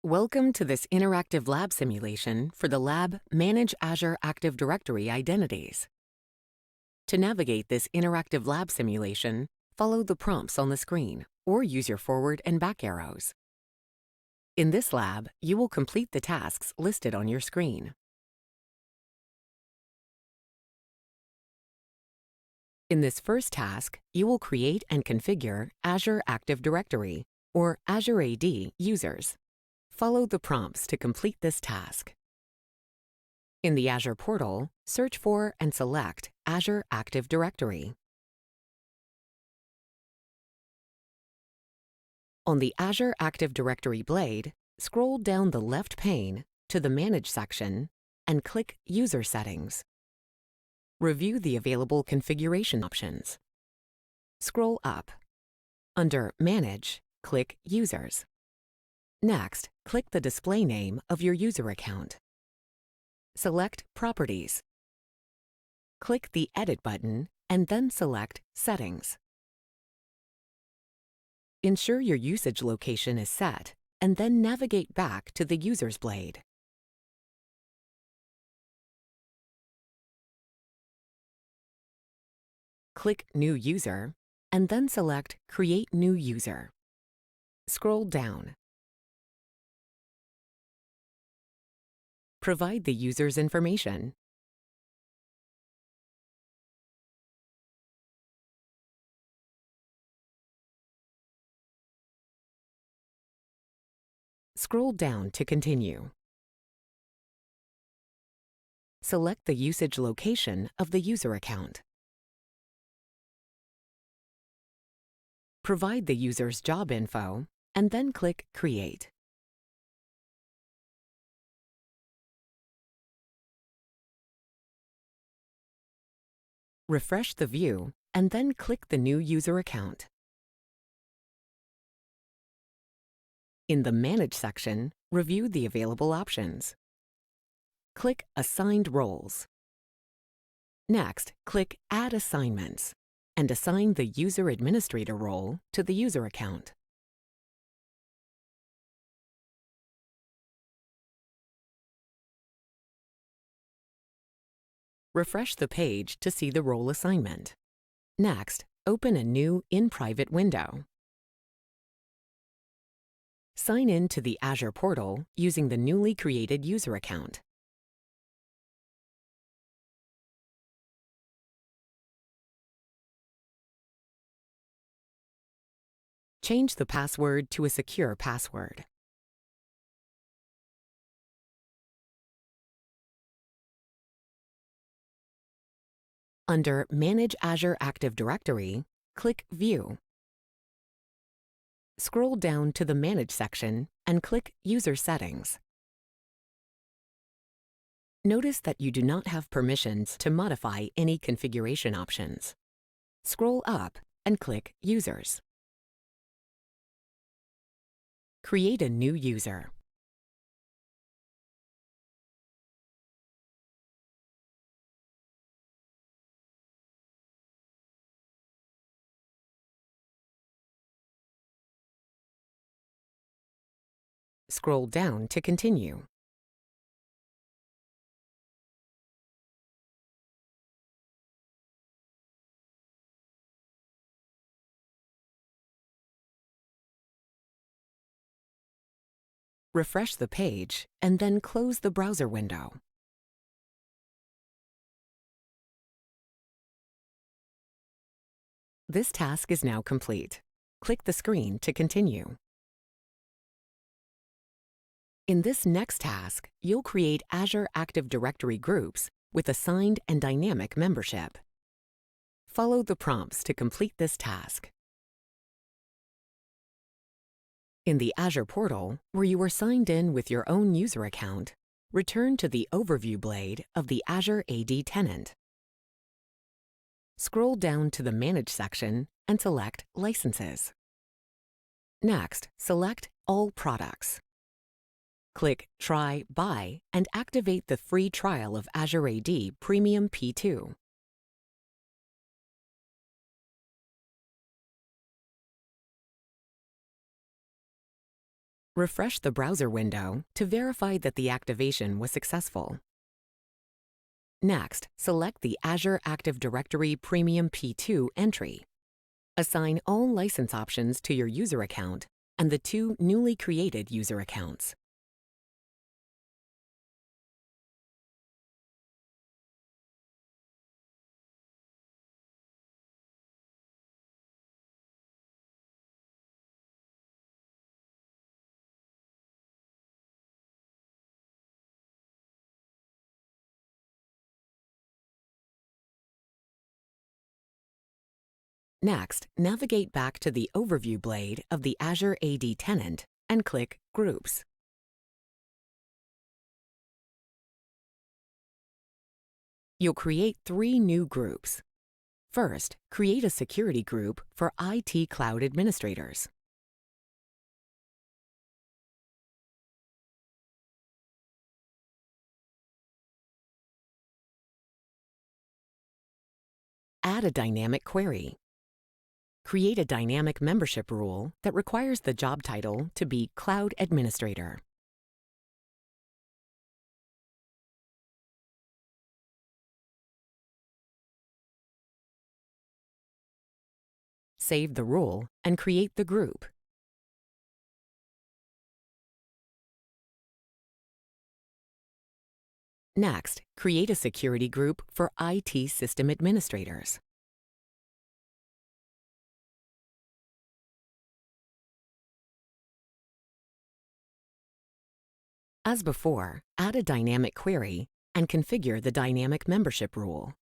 Welcome to this interactive lab simulation for the lab Manage Azure Active Directory Identities. To navigate this interactive lab simulation, follow the prompts on the screen or use your forward and back arrows. In this lab, you will complete the tasks listed on your screen. In this first task, you will create and configure Azure Active Directory, or Azure AD, users. Follow the prompts to complete this task. In the Azure portal, search for and select Azure Active Directory. On the Azure Active Directory blade, scroll down the left pane to the Manage section and click User Settings. Review the available configuration options. Scroll up. Under Manage, click Users. Next, click the display name of your user account. Select Properties. Click the Edit button and then select Settings. Ensure your usage location is set and then navigate back to the Users blade. Click New User and then select Create New User. Scroll down. Provide the user's information. Scroll down to continue. Select the usage location of the user account. Provide the user's job info and then click Create. Refresh the view and then click the new user account. In the Manage section, review the available options. Click Assigned Roles. Next, click Add Assignments and assign the User Administrator role to the user account. Refresh the page to see the role assignment. Next, open a new in-private window. Sign in to the Azure portal using the newly created user account. Change the password to a secure password. Under Manage Azure Active Directory, click View. Scroll down to the Manage section and click User Settings. Notice that you do not have permissions to modify any configuration options. Scroll up and click Users. Create a new user. Scroll down to continue. Refresh the page and then close the browser window. This task is now complete. Click the screen to continue. In this next task, you'll create Azure Active Directory groups with assigned and dynamic membership. Follow the prompts to complete this task. In the Azure portal, where you are signed in with your own user account, return to the Overview blade of the Azure AD tenant. Scroll down to the Manage section and select Licenses. Next, select All Products. Click Try Buy and activate the free trial of Azure AD Premium P2. Refresh the browser window to verify that the activation was successful. Next, select the Azure Active Directory Premium P2 entry. Assign all license options to your user account and the two newly created user accounts. Next, navigate back to the Overview blade of the Azure AD tenant and click Groups. You'll create 3 new groups. First, create a security group for IT cloud administrators. Add a dynamic query. Create a dynamic membership rule that requires the job title to be Cloud Administrator. Save the rule and create the group. Next, create a security group for IT system administrators. As before, add a dynamic query and configure the dynamic membership rule.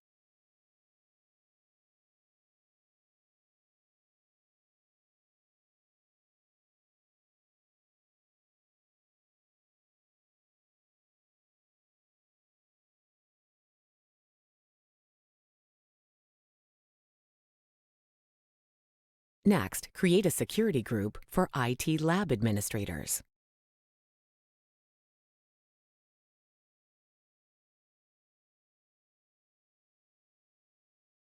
Next, create a security group for IT lab administrators.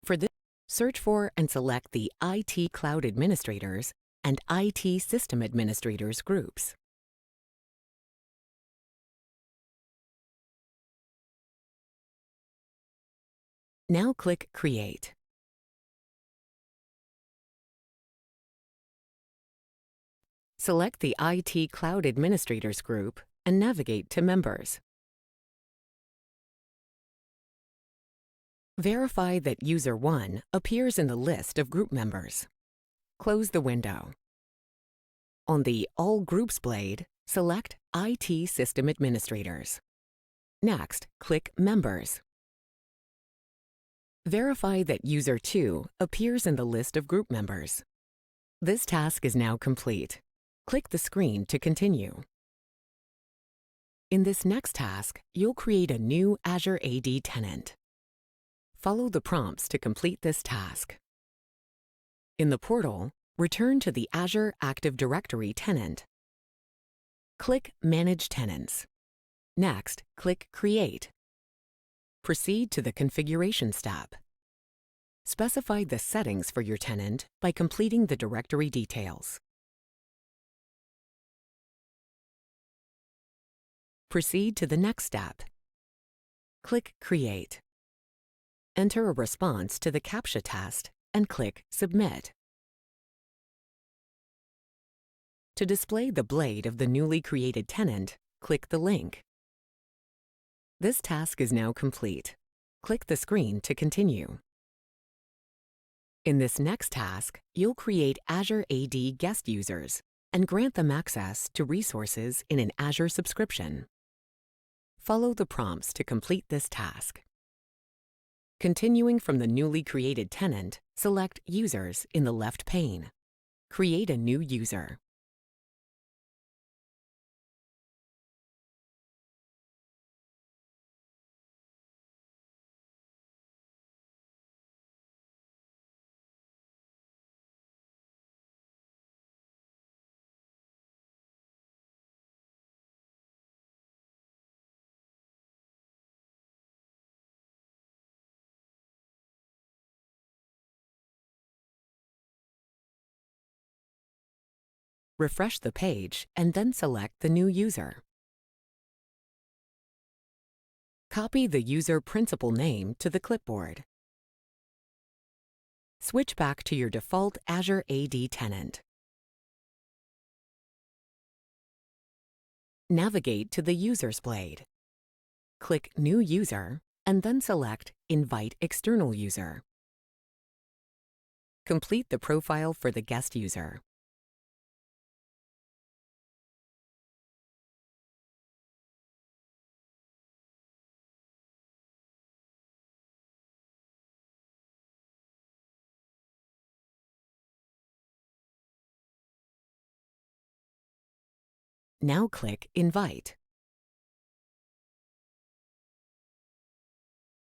For this, search for and select the IT Cloud Administrators and IT System Administrators groups. Now click Create. Select the IT Cloud Administrators group and navigate to Members. Verify that User 1 appears in the list of group members. Close the window. On the All Groups blade, select IT System Administrators. Next, click Members. Verify that User 2 appears in the list of group members. This task is now complete. Click the screen to continue. In this next task, you'll create a new Azure AD tenant. Follow the prompts to complete this task. In the portal, return to the Azure Active Directory tenant. Click Manage Tenants. Next, click Create. Proceed to the Configuration step. Specify the settings for your tenant by completing the directory details. Proceed to the next step. Click Create. Enter a response to the CAPTCHA test and click Submit. To display the blade of the newly created tenant, click the link. This task is now complete. Click the screen to continue. In this next task, you'll create Azure AD guest users and grant them access to resources in an Azure subscription. Follow the prompts to complete this task. Continuing from the newly created tenant, select Users in the left pane. Create a new user. Refresh the page and then select the new user. Copy the user principal name to the clipboard. Switch back to your default Azure AD tenant. Navigate to the Users blade. Click New User and then select Invite External User. Complete the profile for the guest user. Now click Invite.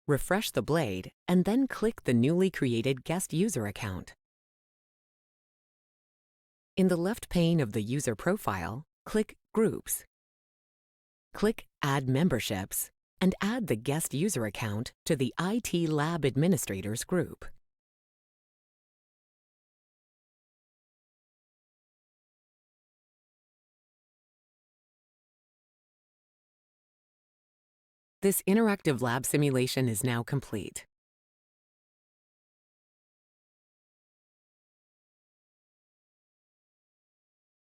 Refresh the blade and then click the newly created guest user account. In the left pane of the user profile, click Groups. Click Add Memberships and add the guest user account to the IT Lab Administrators group. This interactive lab simulation is now complete.